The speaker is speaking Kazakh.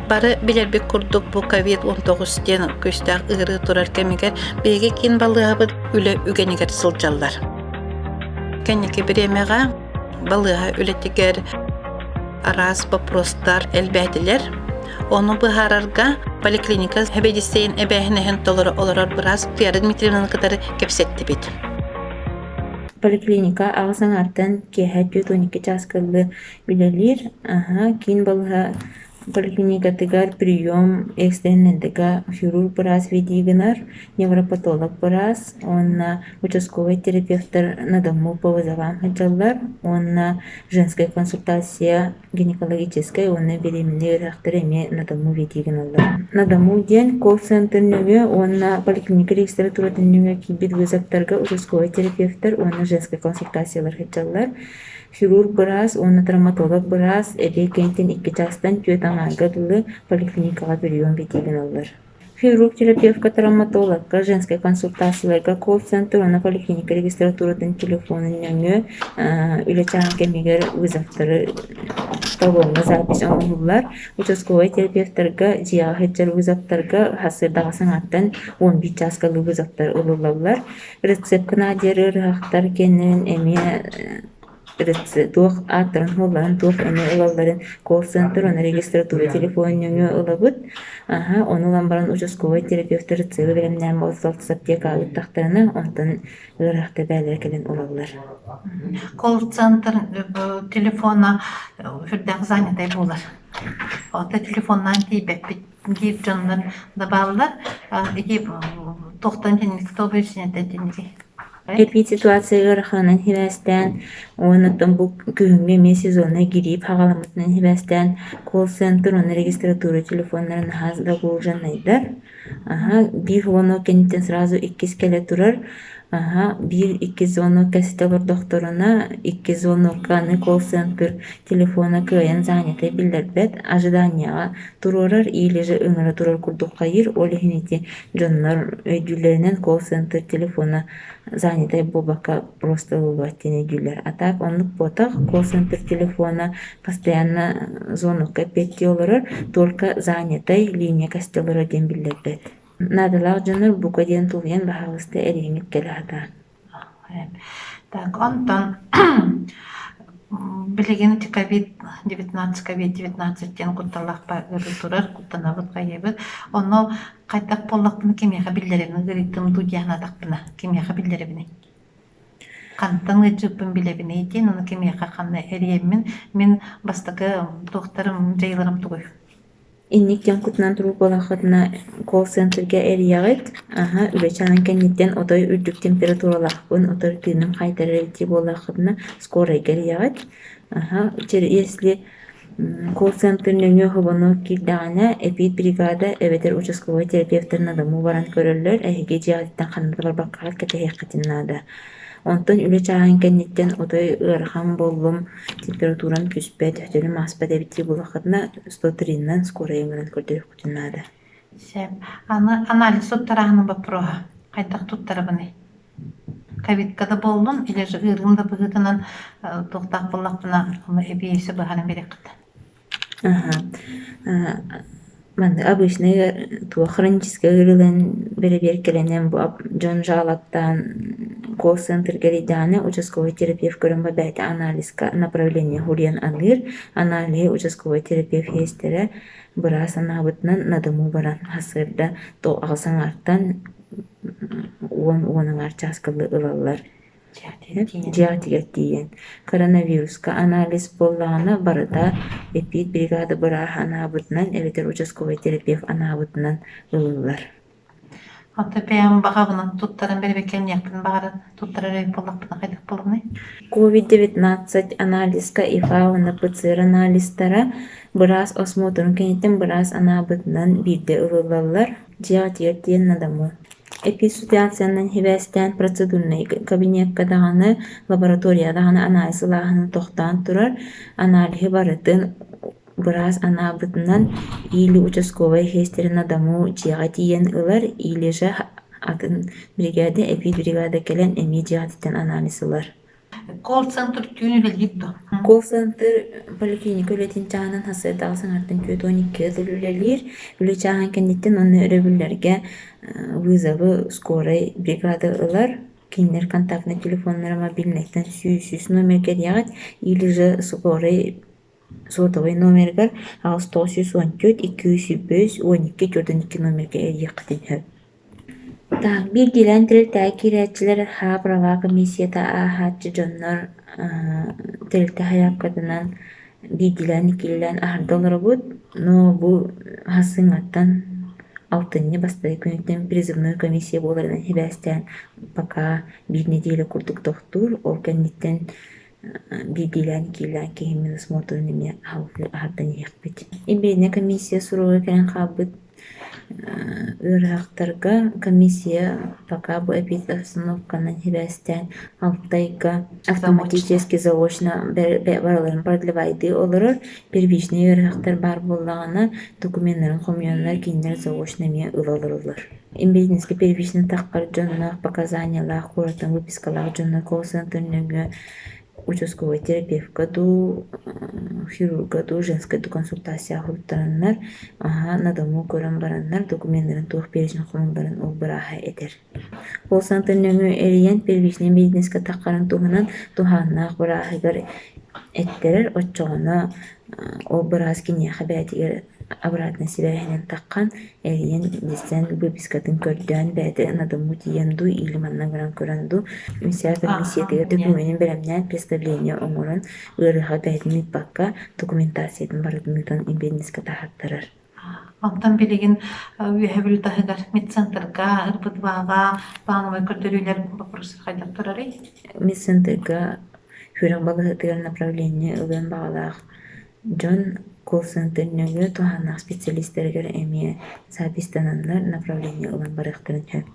Бары билербек курдук бу COVID-19 тен көстәк ыры турар кемигер беге кин балыгы үле үгенигер сылжаллар. Кенеке биремега балыгы үлетигер арас вопростар элбәтилер. Onu быһарарга поликлиника хебедисейн эбәһенеһен толоры олорор бирас Фиара Дмитриевнаны кытары кепсетти бит. Поликлиника ағысың аттан кеһә 12 часкалы билелер. Кин балыга поликлиника тыгар прием экстренендега хирург брас ведигинар, невропатолог брас, он участковый терапевтер на дому по вызовам хаджаллар, он женская консультация гинекологическая, он беременный рахтереме на дому ведигиналлар. На дому день колл-центр нюге, он поликлиника регистратура нюге кибит вызовтарга участковый терапевтер, он женская консультация хаджаллар. Хирург брас, он травматолог брас, эбе кентен 2 частан тюэтаңарга дылы поликлиникага прием бетигиналлар. Хирург, терапевтка, травматологка, женская консультацияларга колл-центр, он поликлиника регистратурадан телефонын нөңө, үлечан кемигер вызовтары талонга запись оңулар. Участковый терапевтарга, жия хеджар вызовтарга, хасырдагасың аттан 11 часкалы вызовтар улулалар. Рецепт канадеры рахтар кенен эме туох аттарын холларын туох эне улалларын колл-центр оны регистратура телефонньоңу улабыт. Онулан баран участковый терапевтер цылы белемнен болсалты аптека агыттактарына онтан ырахта бәлер келен улаллар. Колл-центр телефона хүрдәк занятай булар. Ота телефоннан тип жоннар да баллар. Тоқтан тенник тобырсыне тенник. Эпид ситуацияга раханан хибәстән, онытын бу күңме сезонна гирип хагаламытын хибәстән колл-центр оны регистратура телефоннарын хазда булжанайдар. Bir звонок кенттен сразу 2 келе турар. 1-2 звонок кәсетелер докторына, 2 звонокканы колл-центр телефона кыян занятай билдербет, ожиданияга турорар или же ыңыра турар курдук кайыр, олихинити жоннор өйдүлеринен колл-центр телефона занятай бобака просто улуаттен өйдүлер. А так, онлук ботак колл-центр телефона постоянно звонокка петти олорар, только занятай линия кәсетелер өден билдербет. Надалар жонор бука ден тулген бахалысты эреңит келата. Так, онтон билеген COVID-19 тен кутталакпа ырытурар, куттанабыт кайыбыт. Оны кайтак боллакпыны кемеха билдеребini гырыттым дудияна такпына, кемеха билдеребини. Кантан өчүппүн билебини этин, оны кемеха канны эриеммин, мен бастакы докторым, жайларым тугой. Инниктен кутнан туру болахатына колл-центрге эриягыт. Үлечанан кенниттен отой үрдүк температуралахпын, отой тыным кайтарыйти болахатына скорой эриягыт. Если колл-центр нөңө хобону килдагана эпид бригада эбетер участковый терапевтерна дому баран көрөллөр, эге жиаттан канадалар баккалат кетехекатиннада. Онтон үлечаган кенниттен отой ырхан боллум температуран күспе төтөлүм аспа дебити булахатына 103-нан скорой эмерен көрдөрүк күтүнада. Анализ туттараханы бапрога, кайтак туттарабыны. Ковидкада болдун, или же ыргымда быгытынан токтак боллакпына эбиеси быханын береккыта. Обычно хроническая ырылын беребер келенен бу жон жалаттан колл-центр гериданы участковый терапевт көрөнбө бәйті анализка направление хуриян аныр, анализ участковый терапевт хестере бұрас анабытынан надыму баран хасырда то ағылсан арттан оның арчаскалы ылалар. Диатигет дейін. Коронавируска анализ боллағына барыда эпид бригада бұрах анабытынан, эветер участковый терапевт анабытынан ылылар. Ата бәйім бағабынан туттарын бербеккен яқпын бағары туттары рейп боллақпына қайдақ болғыны? COVID-19 анализка ИФА-ны ПЦР анализтара бұрас осмотрын кенеттен бұрас анабытынан бірде ылылалар. Диатигет дейін надамы. Эписитуациянын хибәстән процедурный кабинетка даганы лаборатория даганы анализ лаханы тоқтан турар, анализы барытын бұрас анабытынан или участковый хестерин адаму жиға тиен ылар, или же атын бригада, эпид бригада келен эми жиғатитен анализылар. Колл-центр түйүнүле липто. Колл-центр поликлиника үлетин чаанан хасырдагы саңартын түйөтөникке үлелер, үле чаахан кеннеттен онны өрөбүллерге вызовы скорой бригада ылар. Кинилер контактный телефоннары мобильныйтан сүүсүс номерге ягат, или же скорой сотовый номергер 914-205-12-42 номерге эрияқтын хөп. Так, bir dilen tiriltää kiräçiler ha prava комиссията ахатчы жоннор тирилтэ хаяккатынан bir dilen ikillen ahardolар бут, но бу хасыңаттан алтынны бастай күнүттен призывной комиссия боларынан хибәстен пока bir неделя курдук тохтур, ол кенниттен bir dilen ikillen кехимин смотру неме ахардан яқпет. Имбирine комиссия суруга керен хабыт ырахтарга комиссия пока бу остановканан хибәстен алтайга автоматически заочно бараларын продлевайды олорор первичный ырахтар бар боллагана документларын хомионлар кинилер заочно ме ылалырлар. Имбиринески первичный таккар жоннах показаниялар куратын выпискалар жоннах колл-центрнеге участковый терапевтка ду, хирурга ду, женская ду консультация хуруттараннар, на дому көрөн бараннар, документларын туох перечин хомундарын ол бараха этер. Колл-центрнеге эриен первичный медицинска таккарын туһунан туханнаах барахагар эттерер, отчоғына ол бараас кинеха бәтигер обратно сибэхинен таккан эриен дистен выпискатын көрдөн бәти надаму тиенду или маннагран көрөнду мисия комиссиятыга документин беремнен представление оңорон ырыха бәтин иппакка документациятын барытынытан имбединска тахаттарар. Оттан билигин үйәһәбүл таһыгар медцентрга, ырбытбаага, бааңымай көрдөрүлер вопросы хайдактарары. Медцентрга хүрәң балыһытыгар направление ылын бағалаах жон колл-центрнеге туханнаах специалисттергер эми запистананнар направление ылан барыктарын хөп.